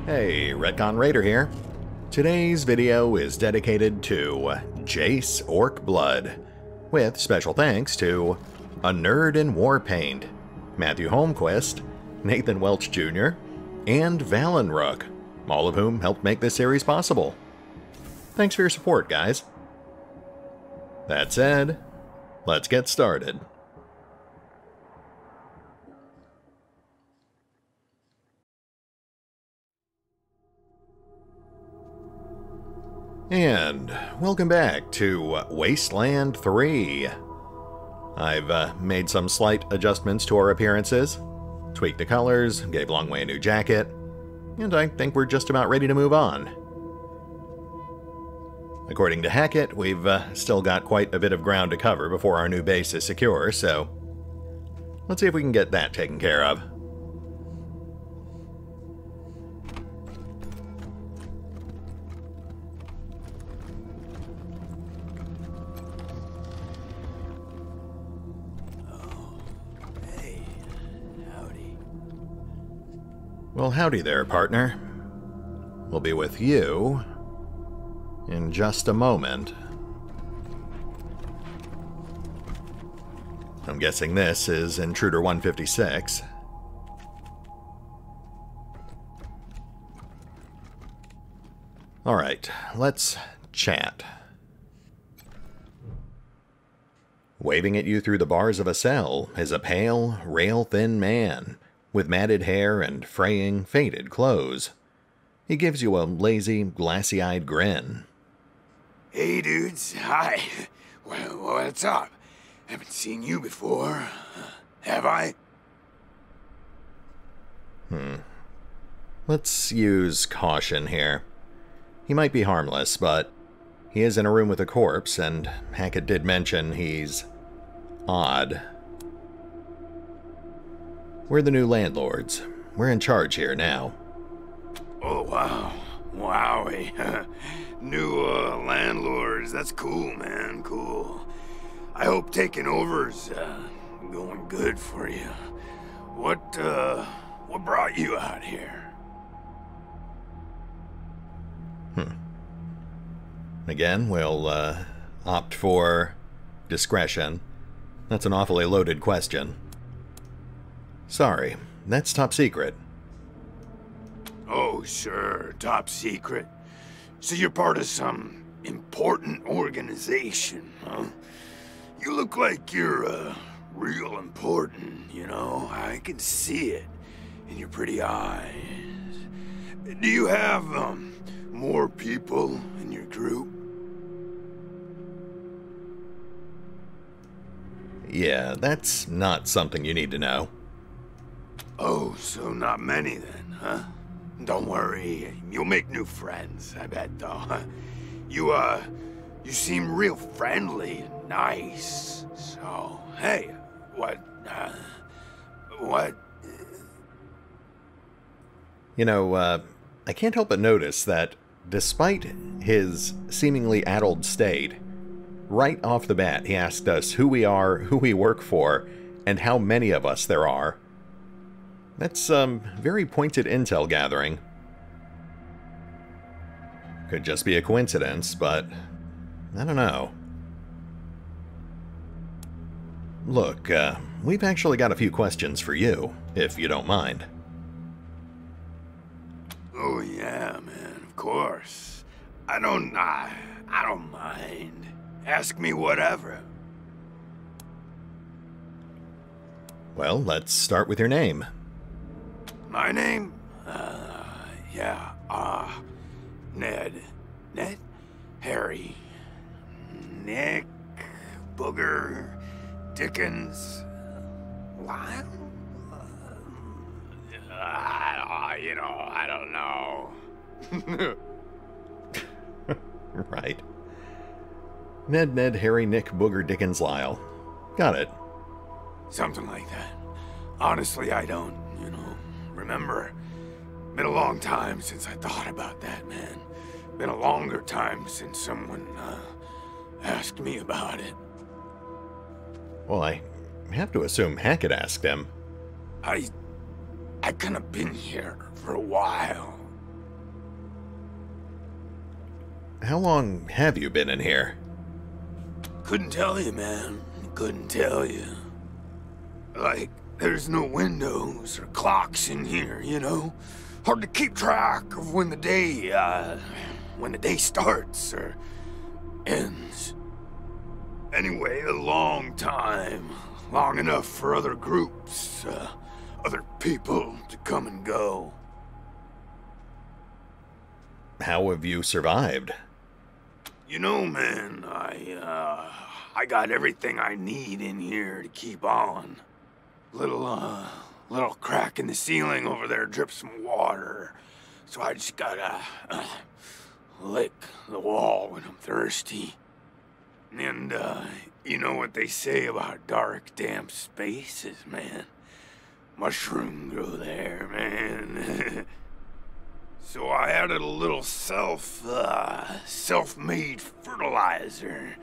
Hey, RetconRaider here. Today's video is dedicated to Jace Orcblood, with special thanks to Anerdinwarpaint, Matthew Holmquist, Nathan Welch Jr., and Valinrook, all of whom helped make this series possible. Thanks for your support, guys. That said, let's get started. And welcome back to Wasteland 3. I've made some slight adjustments to our appearances, tweaked the colors, gave Longway a new jacket, and I think we're just about ready to move on. According to Hackett, we've still got quite a bit of ground to cover before our new base is secure, so let's see if we can get that taken care of. Well, howdy there, partner. We'll be with you in just a moment. I'm guessing this is Intruder 156. Alright, let's chat. Waving at you through the bars of a cell is a pale, rail-thin man with matted hair and fraying, faded clothes. He gives you a lazy, glassy-eyed grin. Hey, dudes. Hi. Well, what's up? Haven't seen you before. Have I? Let's use caution here. He might be harmless, but he is in a room with a corpse, and Hackett did mention he's odd. We're the new landlords. We're in charge here now. Oh, wow. Wowie. New landlords. That's cool, man. Cool. I hope taking over's going good for you. What brought you out here? Again, we'll opt for discretion. That's an awfully loaded question. Sorry, that's top secret. Oh, sure, top secret. So you're part of some important organization, huh? You look like you're, real important, you know? I can see it in your pretty eyes. Do you have, more people in your group? Yeah, that's not something you need to know. Oh, so not many then, huh? Don't worry, you'll make new friends, I bet, though. You seem real friendly and nice, so, hey, what? You know, I can't help but notice that despite his seemingly addled state, right off the bat he asked us who we are, who we work for, and how many of us there are. That's very pointed intel gathering. Could just be a coincidence, but I don't know. Look, we've actually got a few questions for you, if you don't mind. Oh yeah, man, of course. I don't mind. Ask me whatever. Well, let's start with your name. My name? Ned? Harry. Nick? Booger? Dickens? Lyle? I don't know. Right. Ned, Harry, Nick, Booger, Dickens, Lyle. Got it. Something like that. Honestly, I don't, remember. Been a long time since I thought about that, man. Been a longer time since someone, asked me about it. Well, I have to assume Hackett asked him. I kind of been here for a while. How long have you been in here? Couldn't tell you, man. Couldn't tell you. Like, there's no windows or clocks in here, you know? Hard to keep track of when the day starts or ends. Anyway, a long time. Long enough for other groups, other people to come and go. How have you survived? You know, man, I got everything I need in here to keep on. Little crack in the ceiling over there drips some water. So I just gotta, lick the wall when I'm thirsty. And, you know what they say about dark, damp spaces, man? Mushrooms grow there, man. So I added a little self-made fertilizer.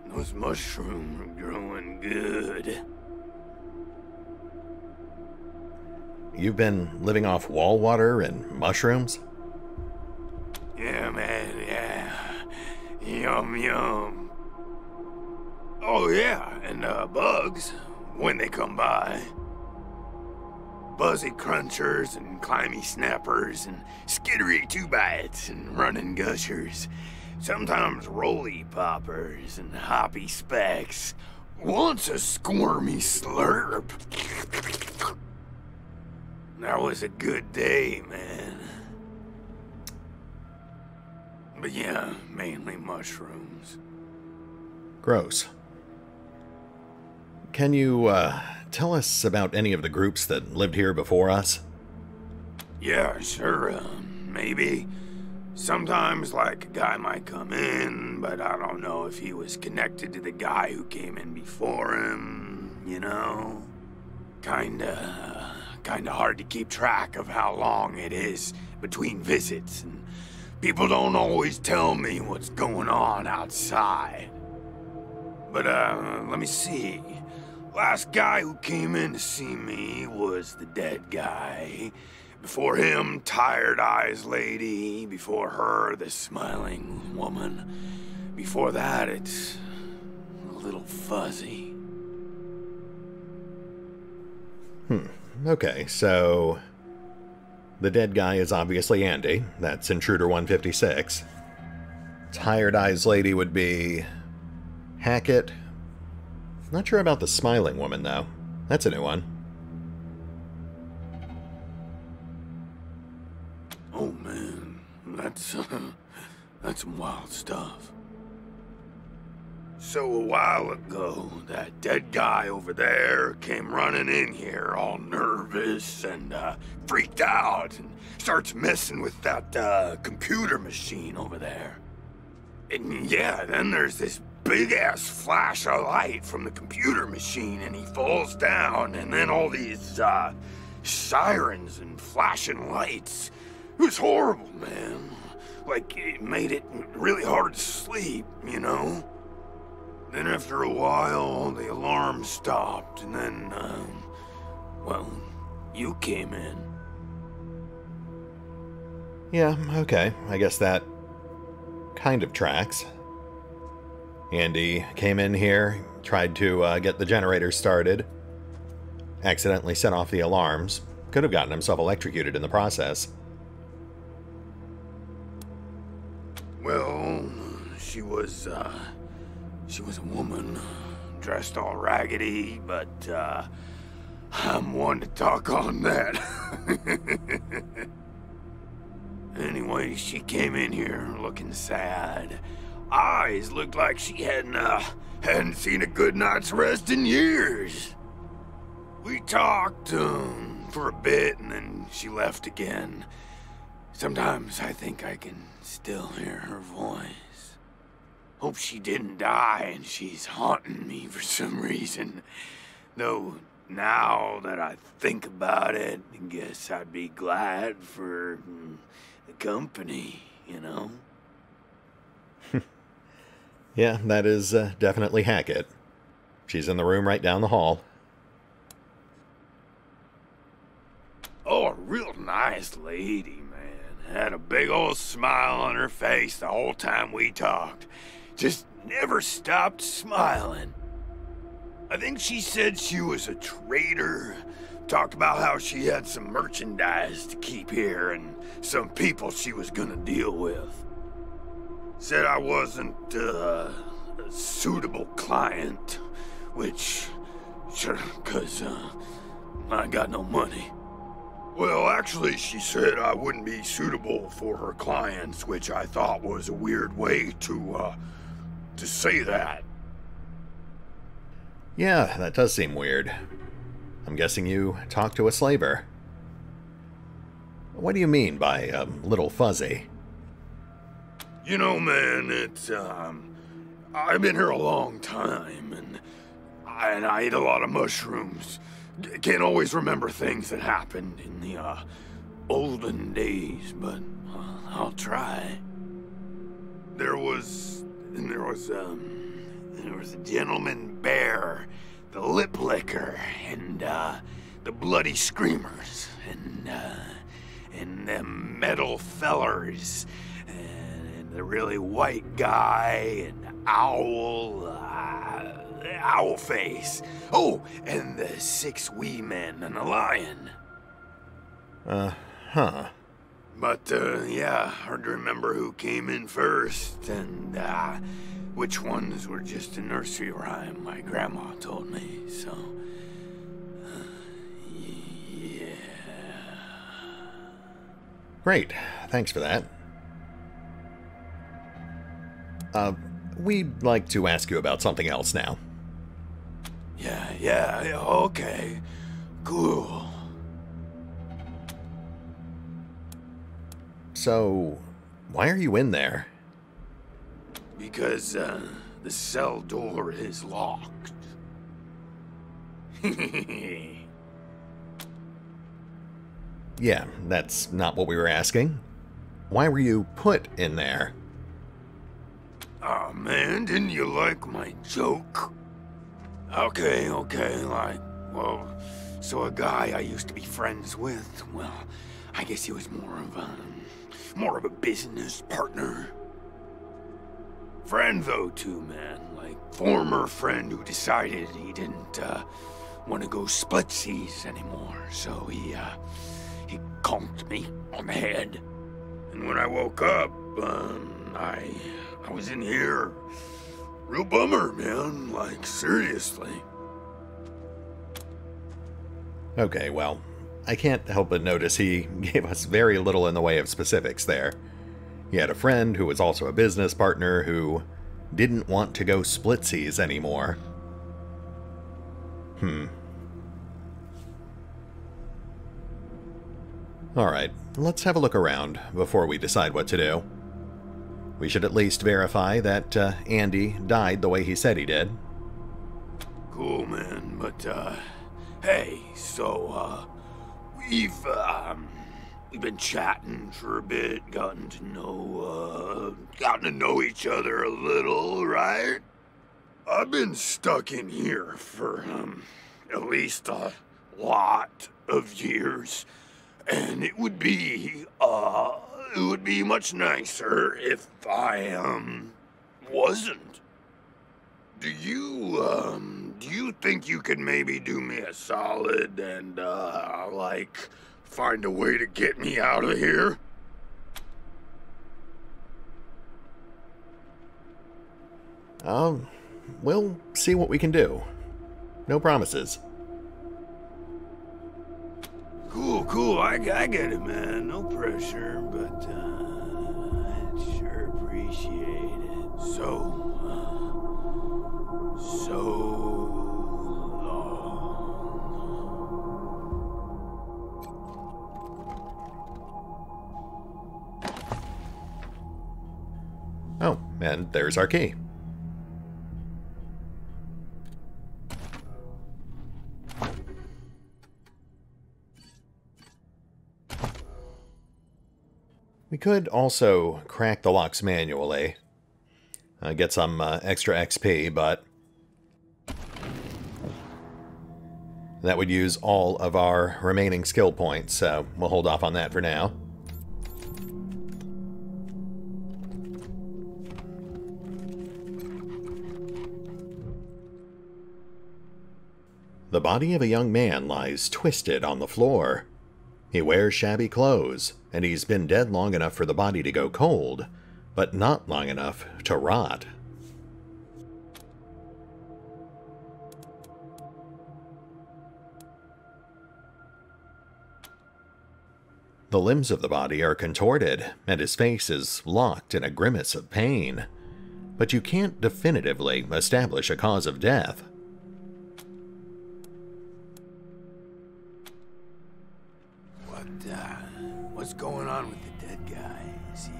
And those mushrooms are growing good. You've been living off wall water and mushrooms? Yeah, man, yeah. Yum, yum. Oh, yeah, and bugs, when they come by. Buzzy crunchers and climby snappers and skittery two-bites and running gushers. Sometimes roly poppers and hoppy specks. Once a squirmy slurp. That was a good day, man. But yeah, mainly mushrooms. Gross. Can you, tell us about any of the groups that lived here before us? Yeah, sure, maybe. Sometimes, like, a guy might come in, but I don't know if he was connected to the guy who came in before him, you know? Kinda hard to keep track of how long it is between visits, and people don't always tell me what's going on outside. But, let me see. Last guy who came in to see me was the dead guy. Before him, Tired Eyes Lady. Before her, the Smiling Woman. Before that, it's a little fuzzy. Okay, so the dead guy is obviously Andy. That's Intruder 156. Tired Eyes Lady would be Hackett. Not sure about the Smiling Woman, though. That's a new one. Oh, man. That's some wild stuff. So a while ago, that dead guy over there came running in here all nervous and freaked out and starts messing with that computer machine over there. And yeah, then there's this big-ass flash of light from the computer machine and he falls down, and then all these sirens and flashing lights. It was horrible, man. Like, it made it really hard to sleep, you know? Then after a while, the alarm stopped, and then, well, you came in. Yeah, okay. I guess that kind of tracks. Andy came in here, tried to get the generator started, accidentally set off the alarms, could have gotten himself electrocuted in the process. Well, she was a woman, dressed all raggedy, but, I'm one to talk on that. Anyway, she came in here looking sad. Eyes looked like she hadn't seen a good night's rest in years. We talked, for a bit, and then she left again. Sometimes I think I can still hear her voice. Hope she didn't die and she's haunting me for some reason. Though, now that I think about it, I guess I'd be glad for the company, you know? Yeah, that is definitely Hackett. She's in the room right down the hall. Oh, a real nice lady, man. Had a big old smile on her face the whole time we talked. Just never stopped smiling. I think she said she was a trader. Talked about how she had some merchandise to keep here and some people she was gonna deal with. Said I wasn't a suitable client, which, sure, 'cause I got no money. Well, actually, she said I wouldn't be suitable for her clients, which I thought was a weird way to say that. Yeah, that does seem weird. I'm guessing you talked to a slaver. What do you mean by a little fuzzy? You know, man, it's, I've been here a long time, and I eat a lot of mushrooms. Can't always remember things that happened in the, olden days, but I'll try. There was a gentleman bear, the lip licker, and, the bloody screamers, and them metal fellers, and the really white guy, and owl face. Oh, and the 6 wee men and a lion. Huh. But, yeah, hard to remember who came in first, and, which ones were just a nursery rhyme my grandma told me, so... yeah... Great. Thanks for that. We'd like to ask you about something else now. Yeah, okay. Cool. So, why are you in there? Because, the cell door is locked. Yeah, that's not what we were asking. Why were you put in there? Aw, man, didn't you like my joke? Okay, like, well, so a guy I used to be friends with, well, I guess he was more of a business partner. Friend, though, too, man, like, former friend who decided he didn't, want to go splitsies anymore, so he conked me on the head. And when I woke up, I was in here. Real bummer, man. Like, seriously. Okay, well, I can't help but notice he gave us very little in the way of specifics there. He had a friend who was also a business partner who didn't want to go splitsies anymore. Alright, let's have a look around before we decide what to do. We should at least verify that Andy died the way he said he did. Cool, man, but, hey, so, we've been chatting for a bit, gotten to know each other a little, right? I've been stuck in here for, at least a lot of years, and it would be much nicer if I, wasn't. Do you think you could maybe do me a solid and, like, find a way to get me out of here? We'll see what we can do. No promises. Cool, I get it, man. No pressure, but, I'd sure appreciate it. So long. Oh, and there's our key. We could also crack the locks manually. Get some extra XP, but that would use all of our remaining skill points, so we'll hold off on that for now. The body of a young man lies twisted on the floor. He wears shabby clothes, and he's been dead long enough for the body to go cold, but not long enough to rot. The limbs of the body are contorted, and his face is locked in a grimace of pain, but you can't definitively establish a cause of death. What's going on with the dead guy? Is he,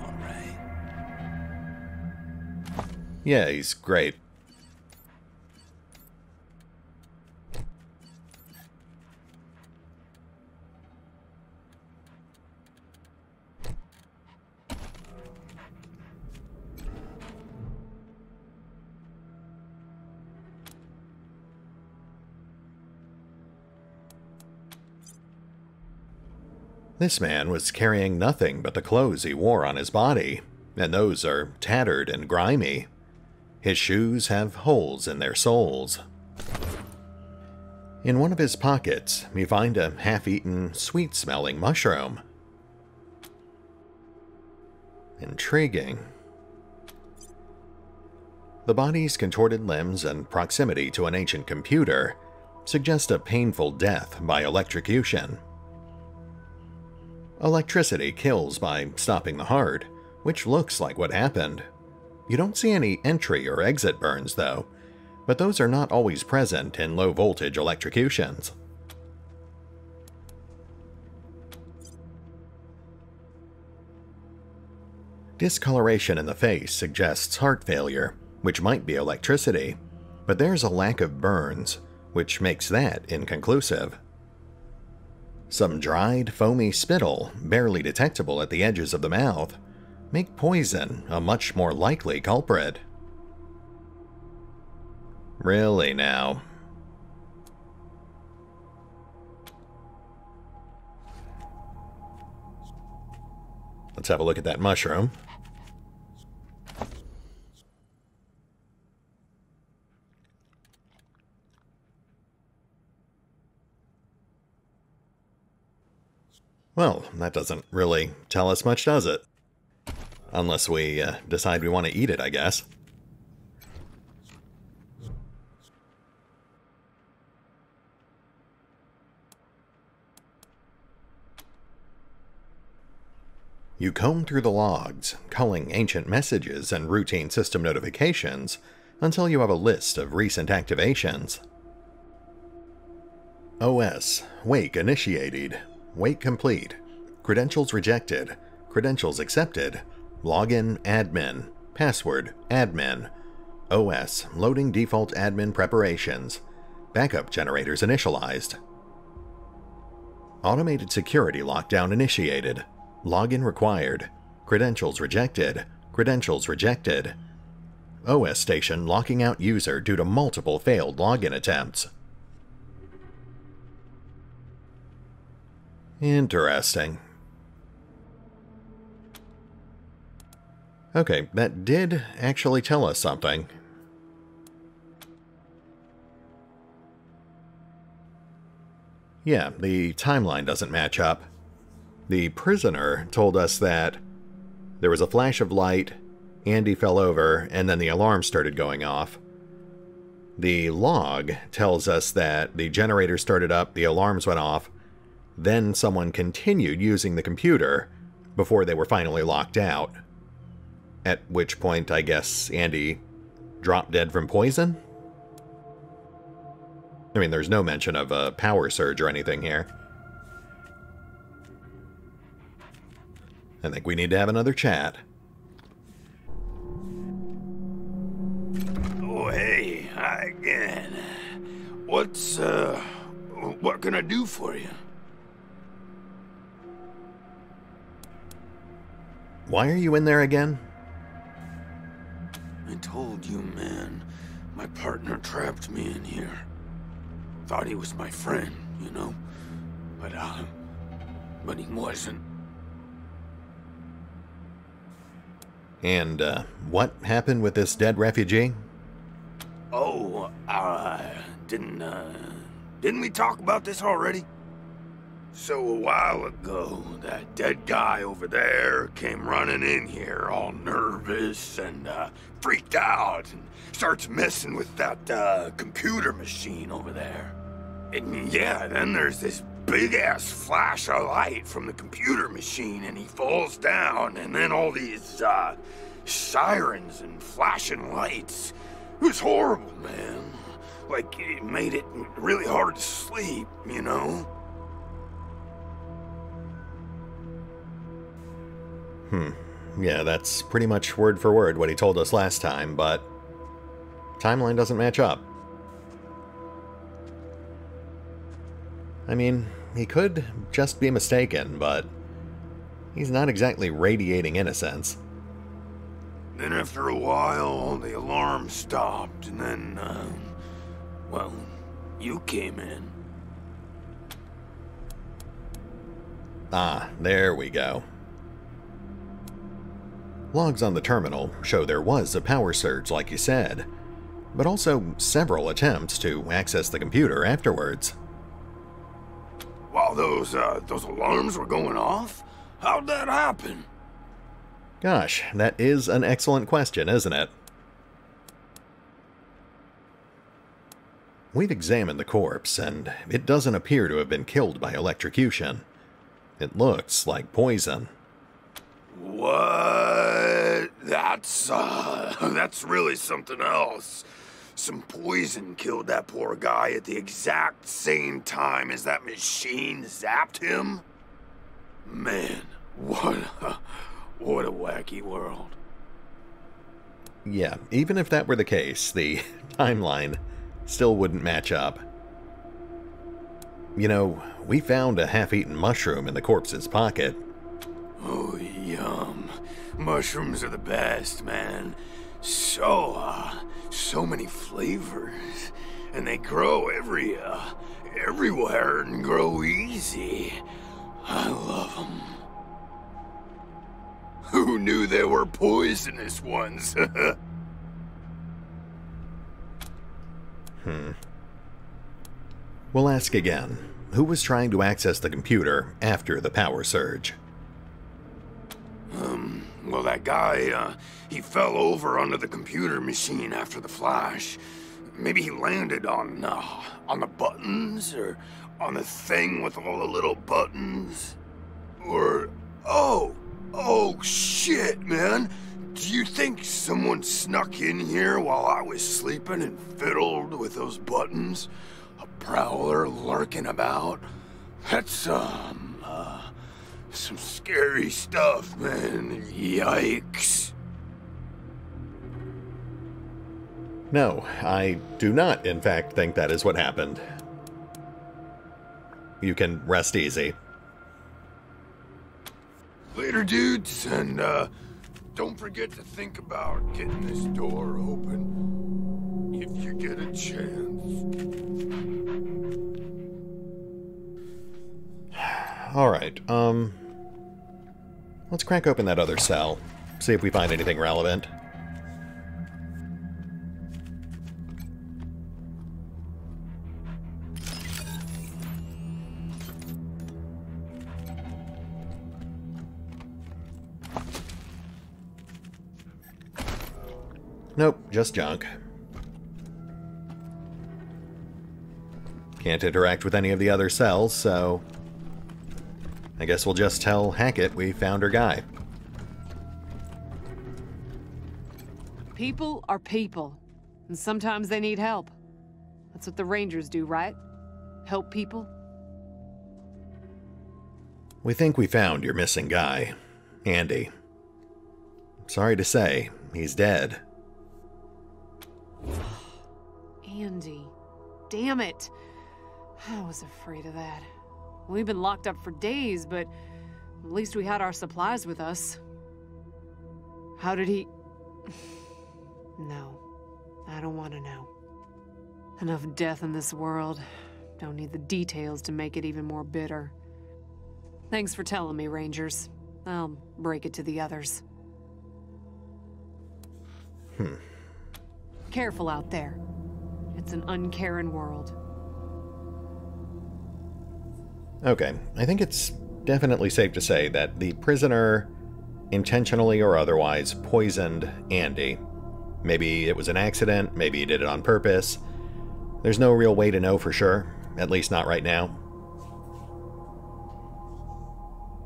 alright? Yeah, he's great. This man was carrying nothing but the clothes he wore on his body, and those are tattered and grimy. His shoes have holes in their soles. In one of his pockets, we find a half-eaten, sweet-smelling mushroom. Intriguing. The body's contorted limbs and proximity to an ancient computer suggest a painful death by electrocution. Electricity kills by stopping the heart, which looks like what happened. You don't see any entry or exit burns, though, but those are not always present in low-voltage electrocutions. Discoloration in the face suggests heart failure, which might be electricity, but there's a lack of burns, which makes that inconclusive. Some dried, foamy spittle, barely detectable at the edges of the mouth, make poison a much more likely culprit. Really now. Let's have a look at that mushroom. Well, that doesn't really tell us much, does it? Unless we decide we want to eat it, I guess. You comb through the logs, culling ancient messages and routine system notifications until you have a list of recent activations. OS, wake initiated. Wait complete. Credentials rejected. Credentials accepted. Login admin. Password admin. OS loading default admin preparations. Backup generators initialized. Automated security lockdown initiated. Login required. Credentials rejected. Credentials rejected. OS station locking out user due to multiple failed login attempts. Interesting. Okay, that did actually tell us something. Yeah, the timeline doesn't match up. The prisoner told us that there was a flash of light, Andy fell over, and then the alarm started going off. The log tells us that the generator started up, the alarms went off, then someone continued using the computer before they were finally locked out. At which point, I guess, Andy dropped dead from poison? I mean, there's no mention of a power surge or anything here. I think we need to have another chat. Oh, hey, hi again. What can I do for you? Why are you in there again? I told you, man. My partner trapped me in here. Thought he was my friend, you know? But he wasn't. And, what happened with this dead refugee? Oh, Didn't we talk about this already? So a while ago, that dead guy over there came running in here all nervous and freaked out and starts messing with that computer machine over there. And yeah, then there's this big-ass flash of light from the computer machine and he falls down, and then all these sirens and flashing lights. It was horrible, man. Like, it made it really hard to sleep, you know? Yeah, that's pretty much word for word what he told us last time, but timeline doesn't match up. I mean, he could just be mistaken, but he's not exactly radiating innocence. Then after a while, the alarm stopped, and then, well, you came in. Ah, there we go. Logs on the terminal show there was a power surge like you said, but also several attempts to access the computer afterwards. While those alarms were going off? How'd that happen? Gosh, that is an excellent question, isn't it? We've examined the corpse, and it doesn't appear to have been killed by electrocution. It looks like poison. What? That's really something else. Some poison killed that poor guy at the exact same time as that machine zapped him? Man, what a wacky world. Yeah, even if that were the case, the timeline still wouldn't match up. You know, we found a half-eaten mushroom in the corpse's pocket. Oh, yum. Mushrooms are the best, man. So many flavors. And they grow everywhere and grow easy. I love them. Who knew there were poisonous ones? We'll ask again. Who was trying to access the computer after the power surge? Well, that guy, he fell over under the computer machine after the flash. Maybe he landed on the buttons, or on the thing with all the little buttons. Or, oh shit, man. Do you think someone snuck in here while I was sleeping and fiddled with those buttons? A prowler lurking about? That's some scary stuff, man. Yikes. No, I do not, in fact, think that is what happened. You can rest easy. Later, dudes, and don't forget to think about getting this door open if you get a chance. Alright, let's crack open that other cell, see if we find anything relevant. Nope, just junk. Can't interact with any of the other cells, so I guess we'll just tell Hackett we found her guy. People are people, and sometimes they need help. That's what the Rangers do, right? Help people? We think we found your missing guy, Andy. Sorry to say, he's dead. Andy. Damn it. I was afraid of that. We've been locked up for days, but at least we had our supplies with us. How did he... No. I don't want to know. Enough death in this world. Don't need the details to make it even more bitter. Thanks for telling me, Rangers. I'll break it to the others. Careful out there. It's an uncaring world. Okay, I think it's definitely safe to say that the prisoner intentionally or otherwise poisoned Andy. Maybe it was an accident, maybe he did it on purpose. There's no real way to know for sure, at least not right now.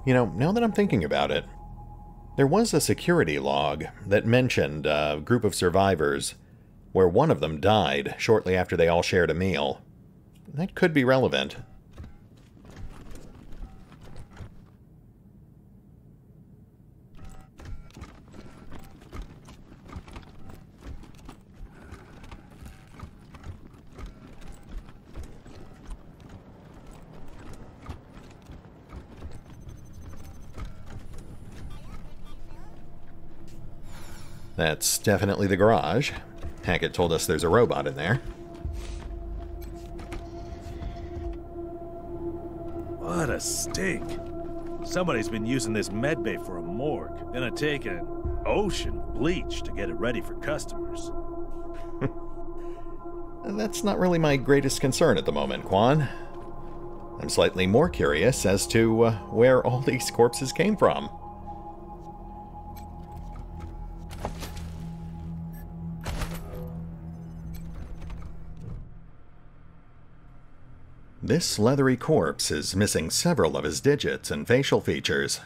You know, now that I'm thinking about it, there was a security log that mentioned a group of survivors where one of them died shortly after they all shared a meal. That could be relevant. That's definitely the garage. Hackett told us there's a robot in there. What a stink. Somebody's been using this medbay for a morgue, gonna take an ocean of bleach to get it ready for customers. That's not really my greatest concern at the moment, Quan. I'm slightly more curious as to where all these corpses came from. This leathery corpse is missing several of his digits and facial features.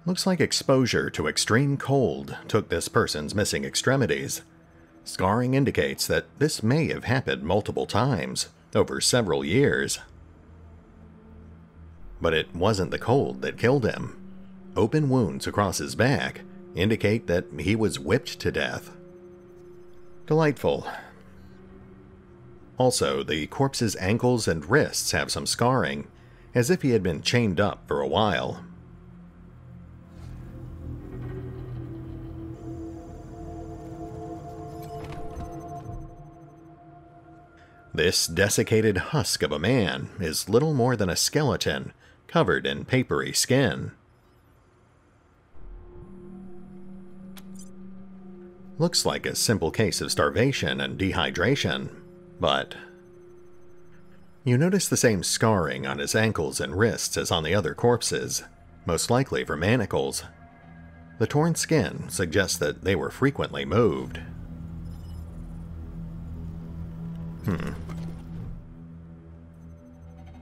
Looks like exposure to extreme cold took this person's missing extremities. Scarring indicates that this may have happened multiple times, over several years. But it wasn't the cold that killed him. Open wounds across his back indicate that he was whipped to death. Delightful. Also, the corpse's ankles and wrists have some scarring, as if he had been chained up for a while. This desiccated husk of a man is little more than a skeleton, covered in papery skin. Looks like a simple case of starvation and dehydration. But you notice the same scarring on his ankles and wrists as on the other corpses, most likely from manacles. The torn skin suggests that they were frequently moved.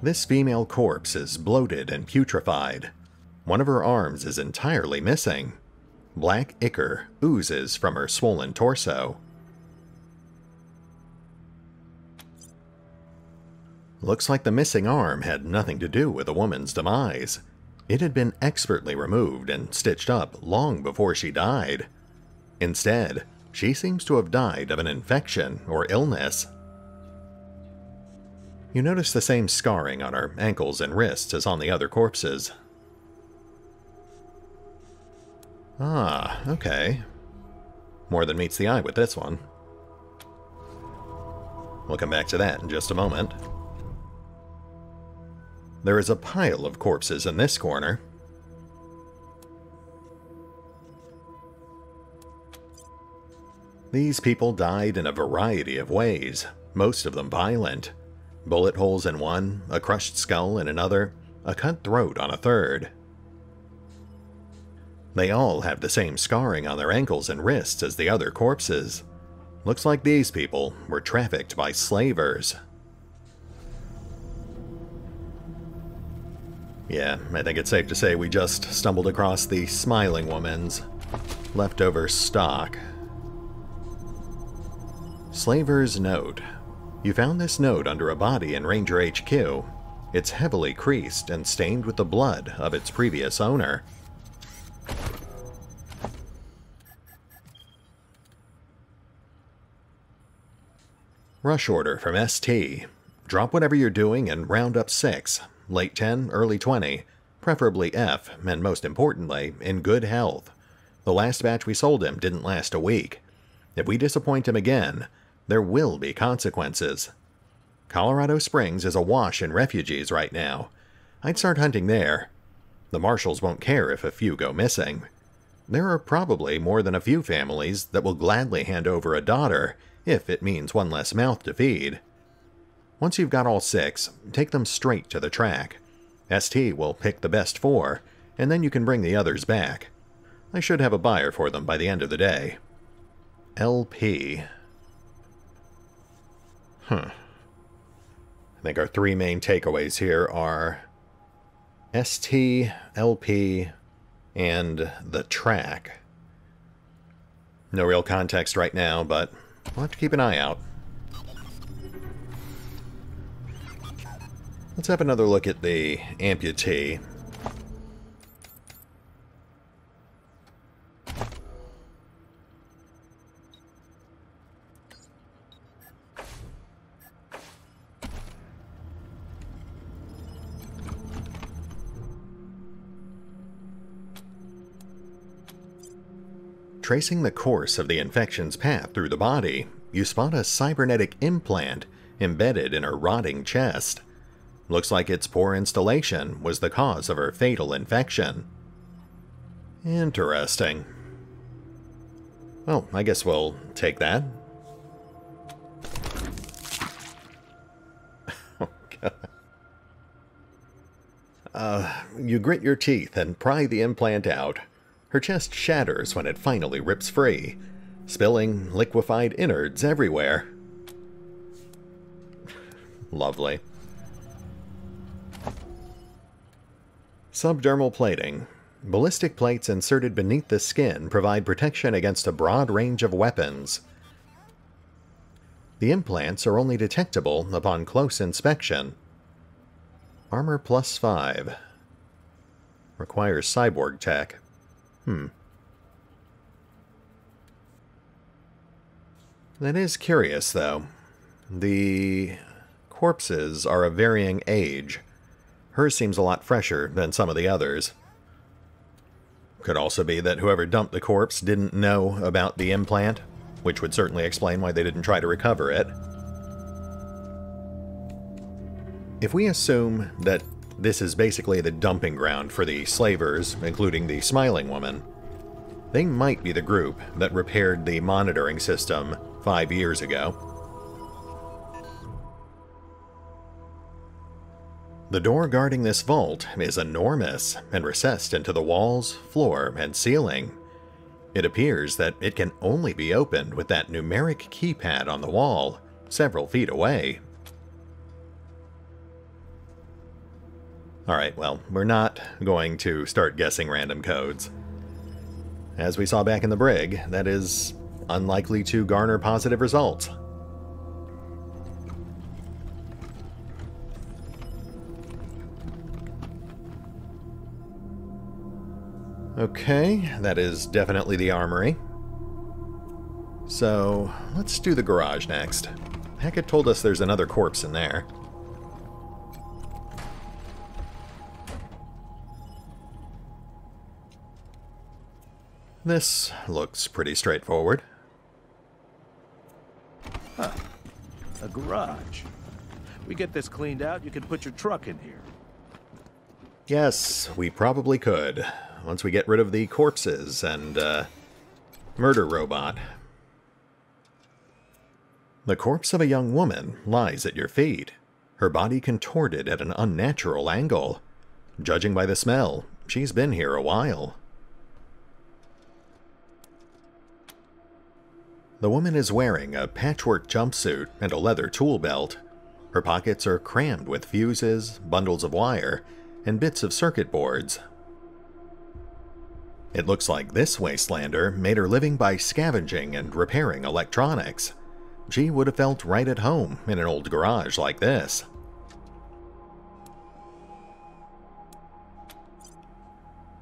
This female corpse is bloated and putrefied. One of her arms is entirely missing. Black ichor oozes from her swollen torso. Looks like the missing arm had nothing to do with the woman's demise. It had been expertly removed and stitched up long before she died. Instead, she seems to have died of an infection or illness. You notice the same scarring on her ankles and wrists as on the other corpses. Ah, okay. More than meets the eye with this one. We'll come back to that in just a moment. There is a pile of corpses in this corner. These people died in a variety of ways, most of them violent. Bullet holes in one, a crushed skull in another, a cut throat on a third. They all have the same scarring on their ankles and wrists as the other corpses. Looks like these people were trafficked by slavers. Yeah, I think it's safe to say we just stumbled across the Smiling Woman's leftover stock. Slaver's note. You found this note under a body in Ranger HQ. It's heavily creased and stained with the blood of its previous owner. Rush order from ST. Drop whatever you're doing and round up 6. Late 10, early 20, preferably F, and most importantly, in good health. The last batch we sold him didn't last a week. If we disappoint him again, there will be consequences. Colorado Springs is awash in refugees right now. I'd start hunting there. The marshals won't care if a few go missing. there are probably more than a few families that will gladly hand over a daughter if it means one less mouth to feed. Once you've got all 6, take them straight to the track. ST will pick the best 4, and then you can bring the others back. I should have a buyer for them by the end of the day. LP. I think our 3 main takeaways here are ST, LP, and the track. No real context right now, but we'll have to keep an eye out. Let's have another look at the amputee. Tracing the course of the infection's path through the body, you spot a cybernetic implant embedded in her rotting chest. Looks like its poor installation was the cause of her fatal infection. Interesting. Well, I guess we'll take that. Oh, God. You grit your teeth and pry the implant out. Her chest shatters when it finally rips free, spilling liquefied innards everywhere. Lovely. Subdermal plating. Ballistic plates inserted beneath the skin provide protection against a broad range of weapons. The implants are only detectable upon close inspection. Armor +5. Requires cyborg tech. That is curious, though. The corpses are of varying age. Hers seems a lot fresher than some of the others. Could also be that whoever dumped the corpse didn't know about the implant, which would certainly explain why they didn't try to recover it. If we assume that this is basically the dumping ground for the slavers, including the smiling woman, they might be the group that repaired the monitoring system 5 years ago. The door guarding this vault is enormous and recessed into the walls, floor, and ceiling. It appears that it can only be opened with that numeric keypad on the wall, several feet away. Alright, well, we're not going to start guessing random codes. As we saw back in the brig, that is unlikely to garner positive results. Okay, that is definitely the armory. So, let's do the garage next. Hackett told us there's another corpse in there. This looks pretty straightforward. Huh. A garage. We get this cleaned out, you can put your truck in here. Yes, we probably could, once we get rid of the corpses and, murder robot. The corpse of a young woman lies at your feet, her body contorted at an unnatural angle. Judging by the smell, she's been here a while. The woman is wearing a patchwork jumpsuit and a leather tool belt. Her pockets are crammed with fuses, bundles of wire, and bits of circuit boards. It looks like this Wastelander made her living by scavenging and repairing electronics. She would have felt right at home in an old garage like this.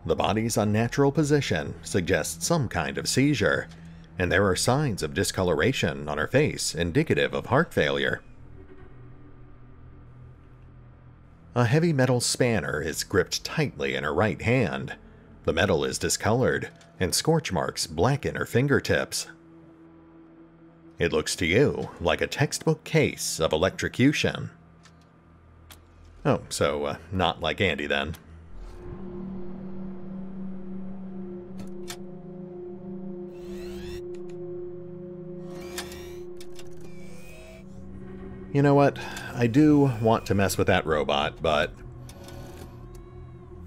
The body's unnatural position suggests some kind of seizure, and there are signs of discoloration on her face indicative of heart failure. A heavy metal spanner is gripped tightly in her right hand. The metal is discolored, and scorch marks blacken her fingertips. It looks to you like a textbook case of electrocution. Oh, so not like Andy then. You know what? I do want to mess with that robot, but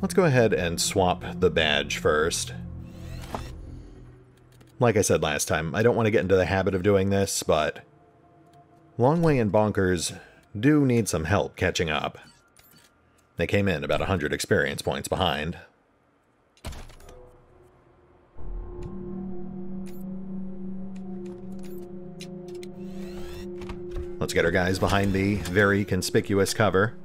let's go ahead and swap the badge first. Like I said last time, I don't want to get into the habit of doing this, but Longway and Bonkers do need some help catching up. They came in about 100 experience points behind. Let's get our guys behind the very conspicuous cover.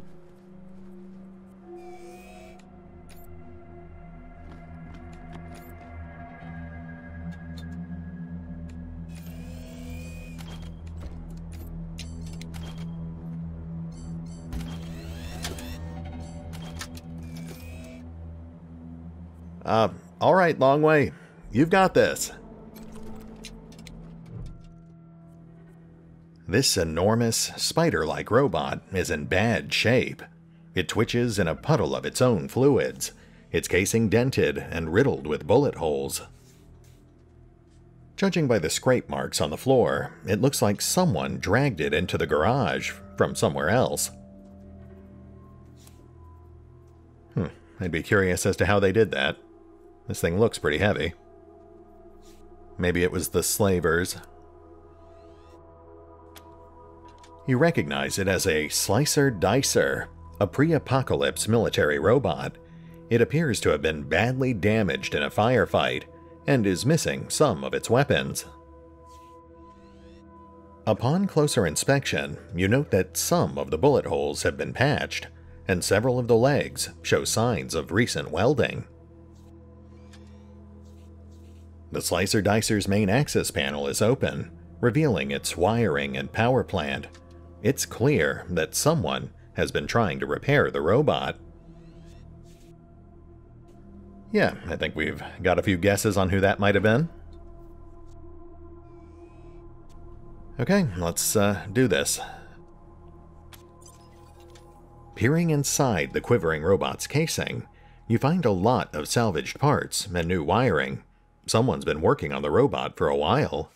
All right, Longway. You've got this. This enormous, spider-like robot is in bad shape. It twitches in a puddle of its own fluids, its casing dented and riddled with bullet holes. Judging by the scrape marks on the floor, it looks like someone dragged it into the garage from somewhere else. I'd be curious as to how they did that. This thing looks pretty heavy. Maybe it was the slavers. You recognize it as a Slicer-Dicer, a pre-apocalypse military robot. It appears to have been badly damaged in a firefight, and is missing some of its weapons. Upon closer inspection, you note that some of the bullet holes have been patched, and several of the legs show signs of recent welding. The Slicer-Dicer's main access panel is open, revealing its wiring and power plant. It's clear that someone has been trying to repair the robot. Yeah, I think we've got a few guesses on who that might have been. Okay, let's do this. Peering inside the quivering robot's casing, you find a lot of salvaged parts and new wiring. Someone's been working on the robot for a while.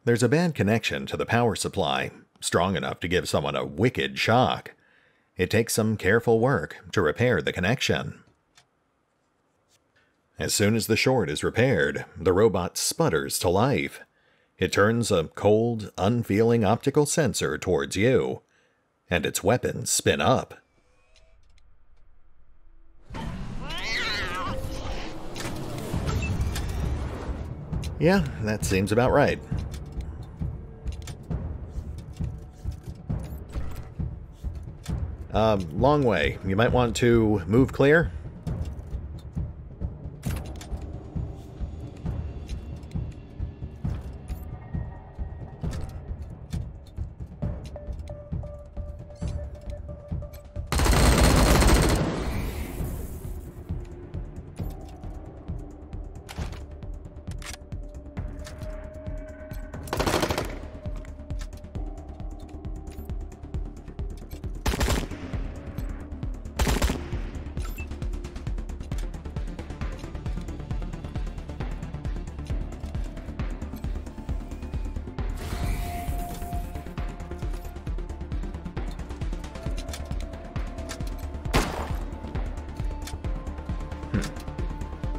There's a bad connection to the power supply, strong enough to give someone a wicked shock. It takes some careful work to repair the connection. As soon as the short is repaired, the robot sputters to life. It turns a cold, unfeeling optical sensor towards you, and its weapons spin up. Yeah, that seems about right. Long way. You might want to move clear.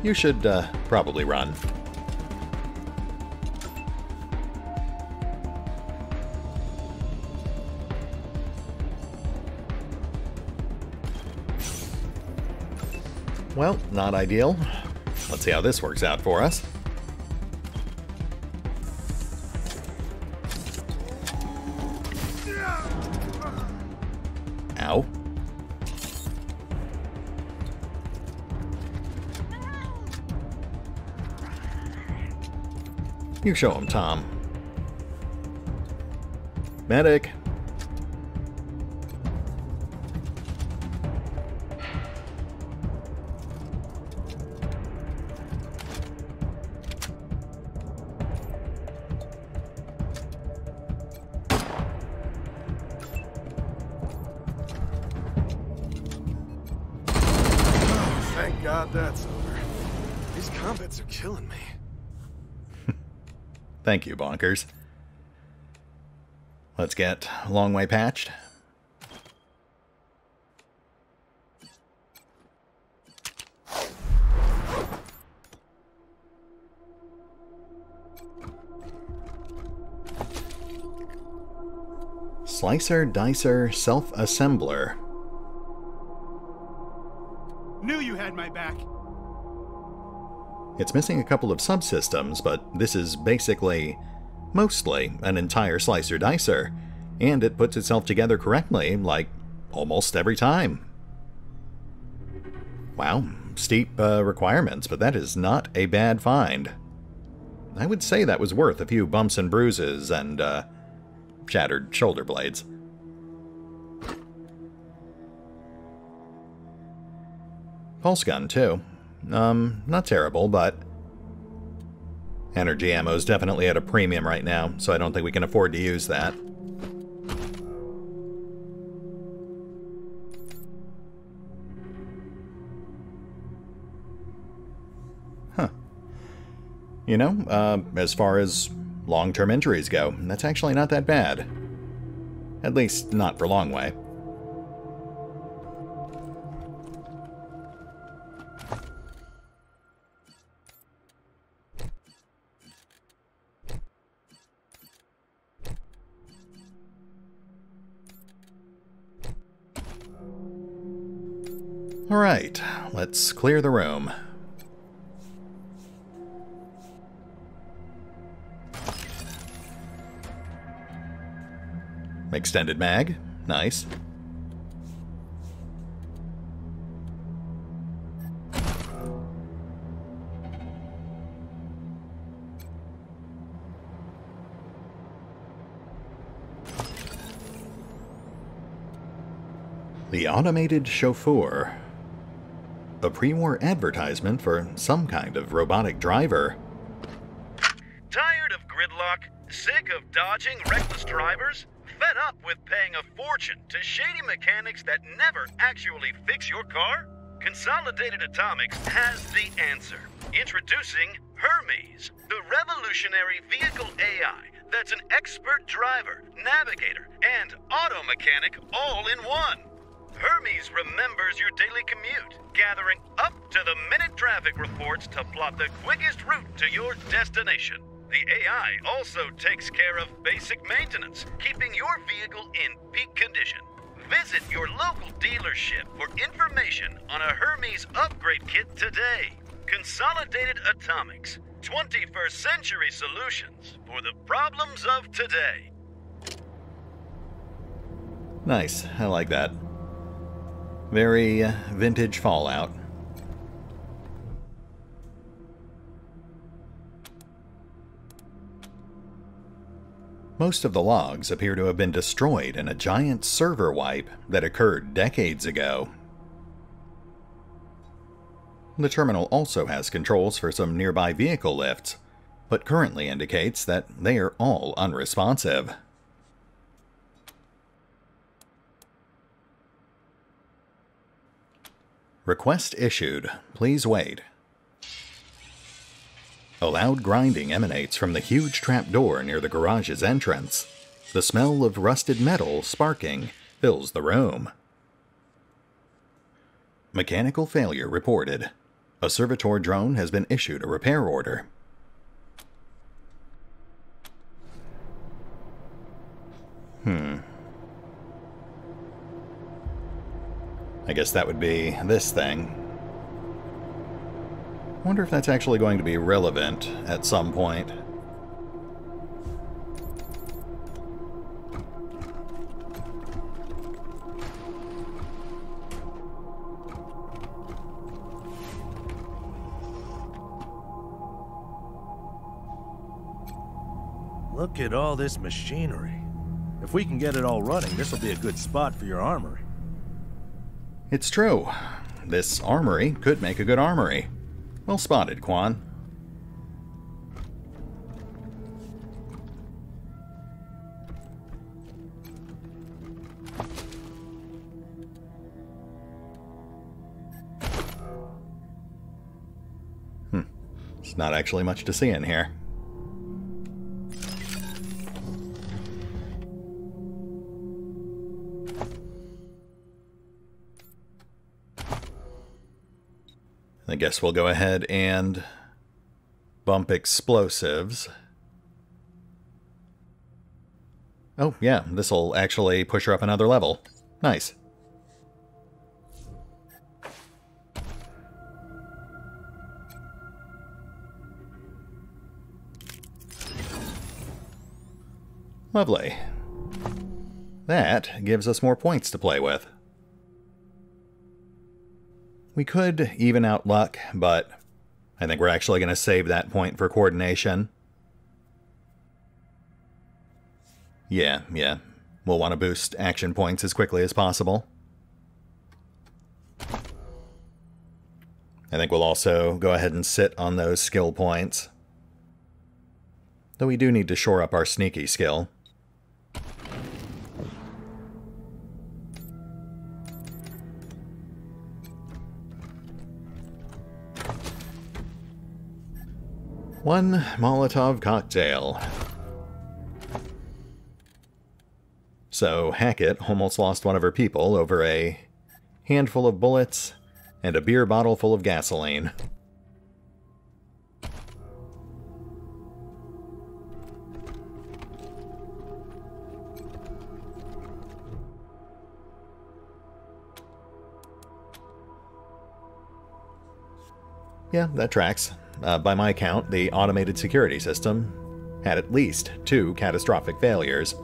You should probably run. Well, not ideal. Let's see how this works out for us. Ow. You show him, Tom. Medic. Oh, thank God that's over. These combats are killing me. Thank you, Bonkers. Let's get long way patched. Slicer, dicer, self-assembler. Knew you had my back. It's missing a couple of subsystems, but this is basically, mostly, an entire slicer-dicer, and it puts itself together correctly, like, almost every time. Wow, steep requirements, but that is not a bad find. I would say that was worth a few bumps and bruises and, shattered shoulder blades. Pulse gun, too. Not terrible, but energy ammo is definitely at a premium right now, so I don't think we can afford to use that. Huh. You know, as far as long-term injuries go, that's actually not that bad. At least, not for Longway. Alright, let's clear the room. Extended mag. Nice. The automated chauffeur. A pre-war advertisement for some kind of robotic driver. Tired of gridlock? Sick of dodging reckless drivers? Fed up with paying a fortune to shady mechanics that never actually fix your car? Consolidated Atomics has the answer. Introducing Hermes, the revolutionary vehicle AI that's an expert driver, navigator, and auto mechanic all in one. Hermes remembers your daily commute, gathering up-to-the-minute traffic reports to plot the quickest route to your destination. The AI also takes care of basic maintenance, keeping your vehicle in peak condition. Visit your local dealership for information on a Hermes upgrade kit today. Consolidated Atomics, 21st century solutions for the problems of today. Nice, I like that. Very vintage Fallout. Most of the logs appear to have been destroyed in a giant server wipe that occurred decades ago. The terminal also has controls for some nearby vehicle lifts, but currently indicates that they are all unresponsive. Request issued. Please wait. A loud grinding emanates from the huge trapdoor near the garage's entrance. The smell of rusted metal sparking fills the room. Mechanical failure reported. A servitor drone has been issued a repair order. I guess that would be this thing. Wonder if that's actually going to be relevant at some point. Look at all this machinery. If we can get it all running, this will be a good spot for your armory. It's true. This armory could make a good armory. Well spotted, Quan. There's not actually much to see in here. I guess we'll go ahead and bump explosives. Oh, yeah, this'll actually push her up another level. Nice. Lovely. That gives us more points to play with. We could even out luck, but I think we're actually going to save that point for coordination. Yeah. We'll want to boost action points as quickly as possible. I think we'll also go ahead and sit on those skill points. Though we do need to shore up our sneaky skill. One Molotov cocktail. So Hackett almost lost one of her people over a handful of bullets and a beer bottle full of gasoline. Yeah, that tracks. By my count, the automated security system had at least 2 catastrophic failures.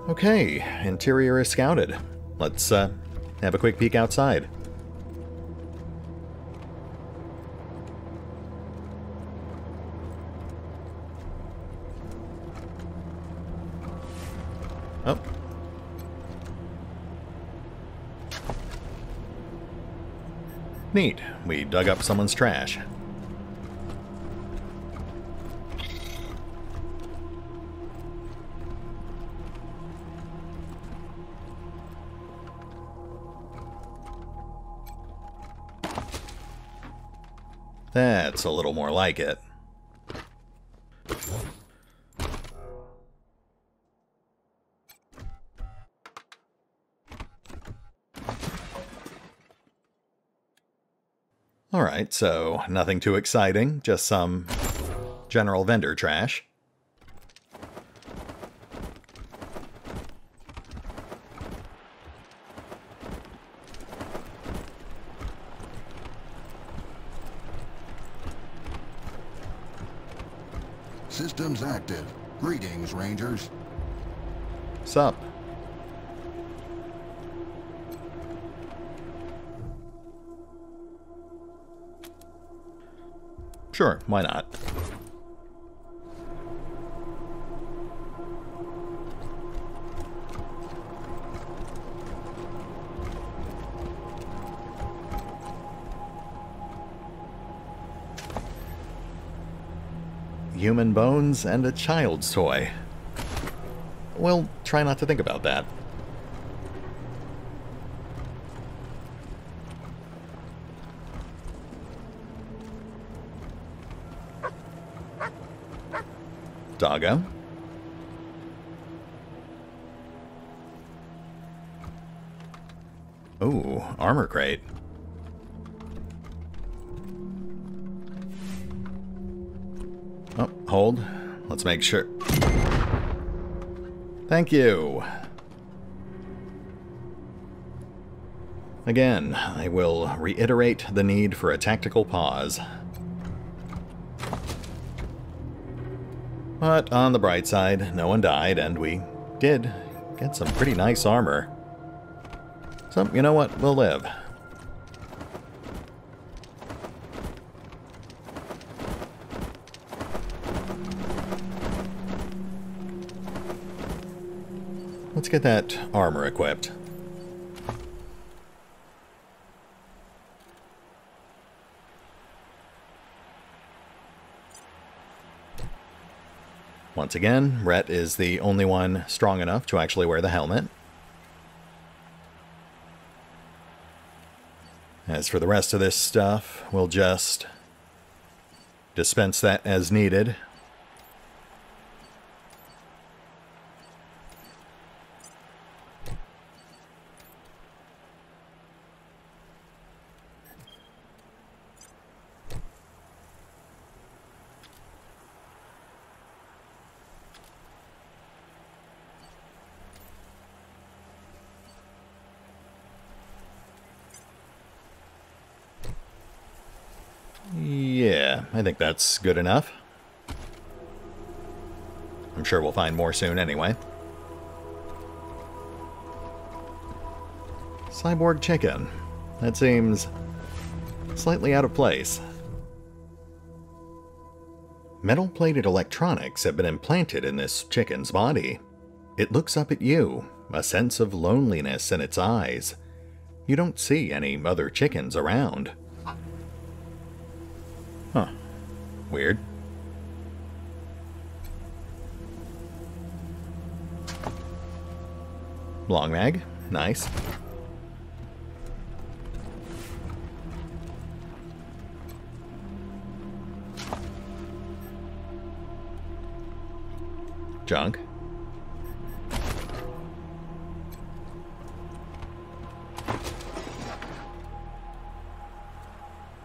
Okay, interior is scouted. Let's have a quick peek outside. Oh. Neat. We dug up someone's trash. That's a little more like it. Alright, so nothing too exciting, just some general vendor trash. Systems active. Greetings, Rangers. Sup? Sure, why not? Human bones and a child's toy. Well, try not to think about that. Doggo. Ooh, armor crate. Oh, hold. Let's make sure. Thank you. Again, I will reiterate the need for a tactical pause. But on the bright side, no one died, and we did get some pretty nice armor. So, you know what? We'll live. Let's get that armor equipped. Once again, Rhett is the only one strong enough to actually wear the helmet. As for the rest of this stuff, we'll just dispense that as needed. Yeah, I think that's good enough. I'm sure we'll find more soon anyway. Cyborg chicken. That seems slightly out of place. Metal-plated electronics have been implanted in this chicken's body. It looks up at you, a sense of loneliness in its eyes. You don't see any other chickens around. Huh. Weird. Long mag. Nice. Junk.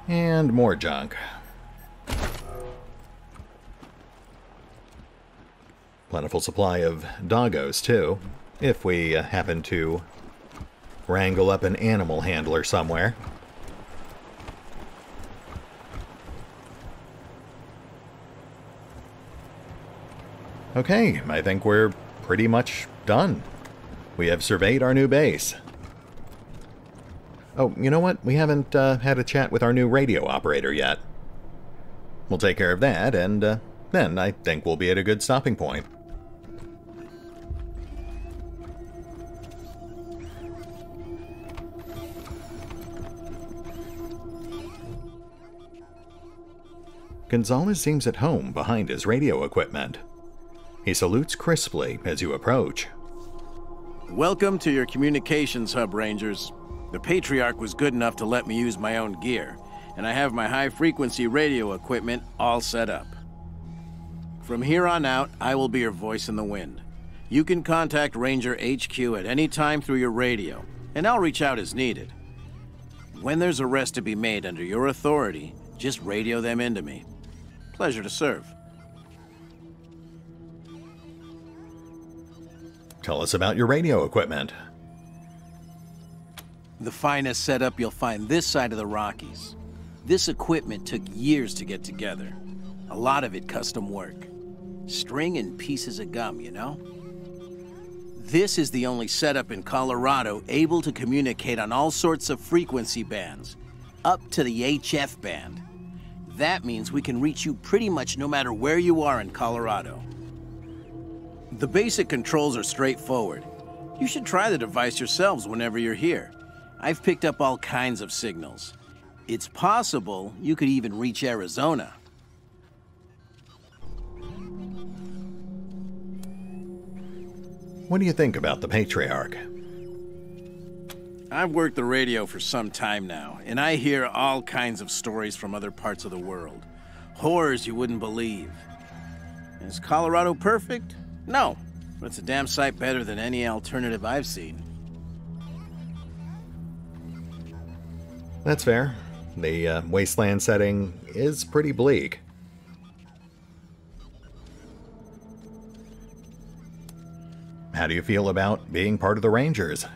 And more junk. Plentiful supply of doggos, too, if we happen to wrangle up an animal handler somewhere. Okay, I think we're pretty much done. We have surveyed our new base. Oh, you know what? We haven't had a chat with our new radio operator yet. We'll take care of that, and then I think we'll be at a good stopping point. Gonzalez seems at home behind his radio equipment. He salutes crisply as you approach. Welcome to your communications hub, Rangers. The Patriarch was good enough to let me use my own gear, and I have my high-frequency radio equipment all set up. From here on out, I will be your voice in the wind. You can contact Ranger HQ at any time through your radio, and I'll reach out as needed. When there's arrests to be made under your authority, just radio them into me. Pleasure to serve. Tell us about your radio equipment. The finest setup you'll find this side of the Rockies. This equipment took years to get together. A lot of it custom work. String and pieces of gum, you know? This is the only setup in Colorado able to communicate on all sorts of frequency bands, up to the HF band. That means we can reach you pretty much no matter where you are in Colorado. The basic controls are straightforward. You should try the device yourselves whenever you're here. I've picked up all kinds of signals. It's possible you could even reach Arizona. What do you think about the Patriarch? I've worked the radio for some time now, and I hear all kinds of stories from other parts of the world. Horrors you wouldn't believe. Is Colorado perfect? No, but it's a damn sight better than any alternative I've seen. That's fair. The Wasteland setting is pretty bleak. How do you feel about being part of the Rangers?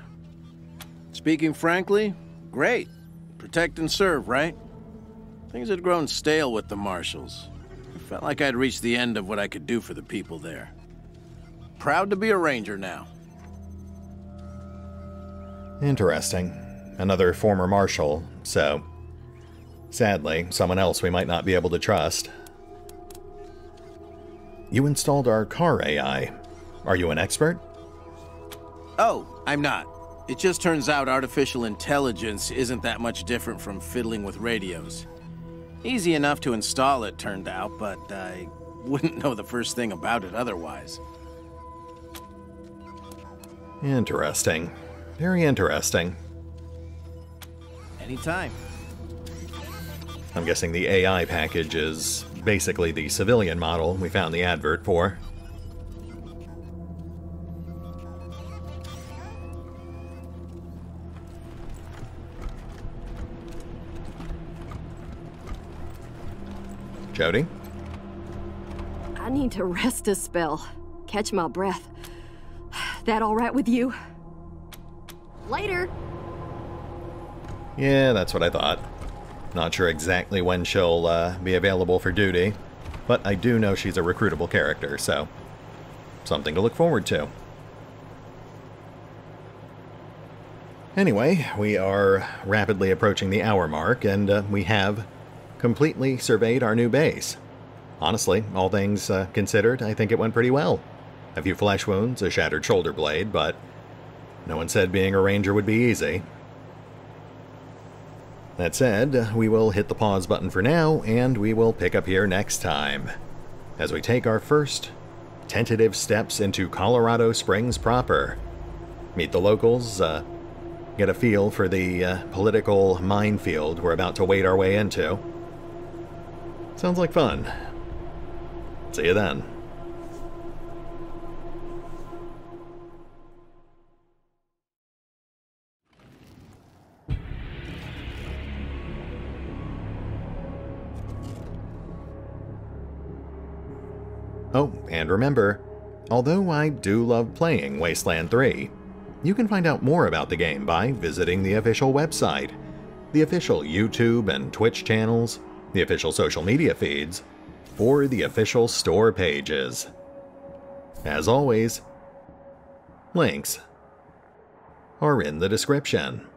Speaking frankly, great. Protect and serve, right? Things had grown stale with the Marshals. I felt like I'd reached the end of what I could do for the people there. Proud to be a Ranger now. Interesting. Another former Marshal, so sadly, someone else we might not be able to trust. You installed our car AI. Are you an expert? Oh, I'm not. It just turns out artificial intelligence isn't that much different from fiddling with radios. Easy enough to install, it turned out, but I wouldn't know the first thing about it otherwise. Interesting. Very interesting. Anytime. I'm guessing the AI package is basically the civilian model we found the advert for. Jody? I need to rest a spell. Catch my breath. That all right with you? Later! Yeah, that's what I thought. Not sure exactly when she'll be available for duty, but I do know she's a recruitable character, so something to look forward to. Anyway, we are rapidly approaching the hour mark, and we have completely surveyed our new base. Honestly, all things considered, I think it went pretty well. A few flesh wounds, a shattered shoulder blade, but no one said being a ranger would be easy. That said, we will hit the pause button for now, and we will pick up here next time, as we take our first tentative steps into Colorado Springs proper. Meet the locals, get a feel for the political minefield we're about to wade our way into. Sounds like fun. See you then. Oh, and remember, although I do love playing Wasteland 3, you can find out more about the game by visiting the official website, the official YouTube and Twitch channels, the official social media feeds, or the official store pages. As always, links are in the description.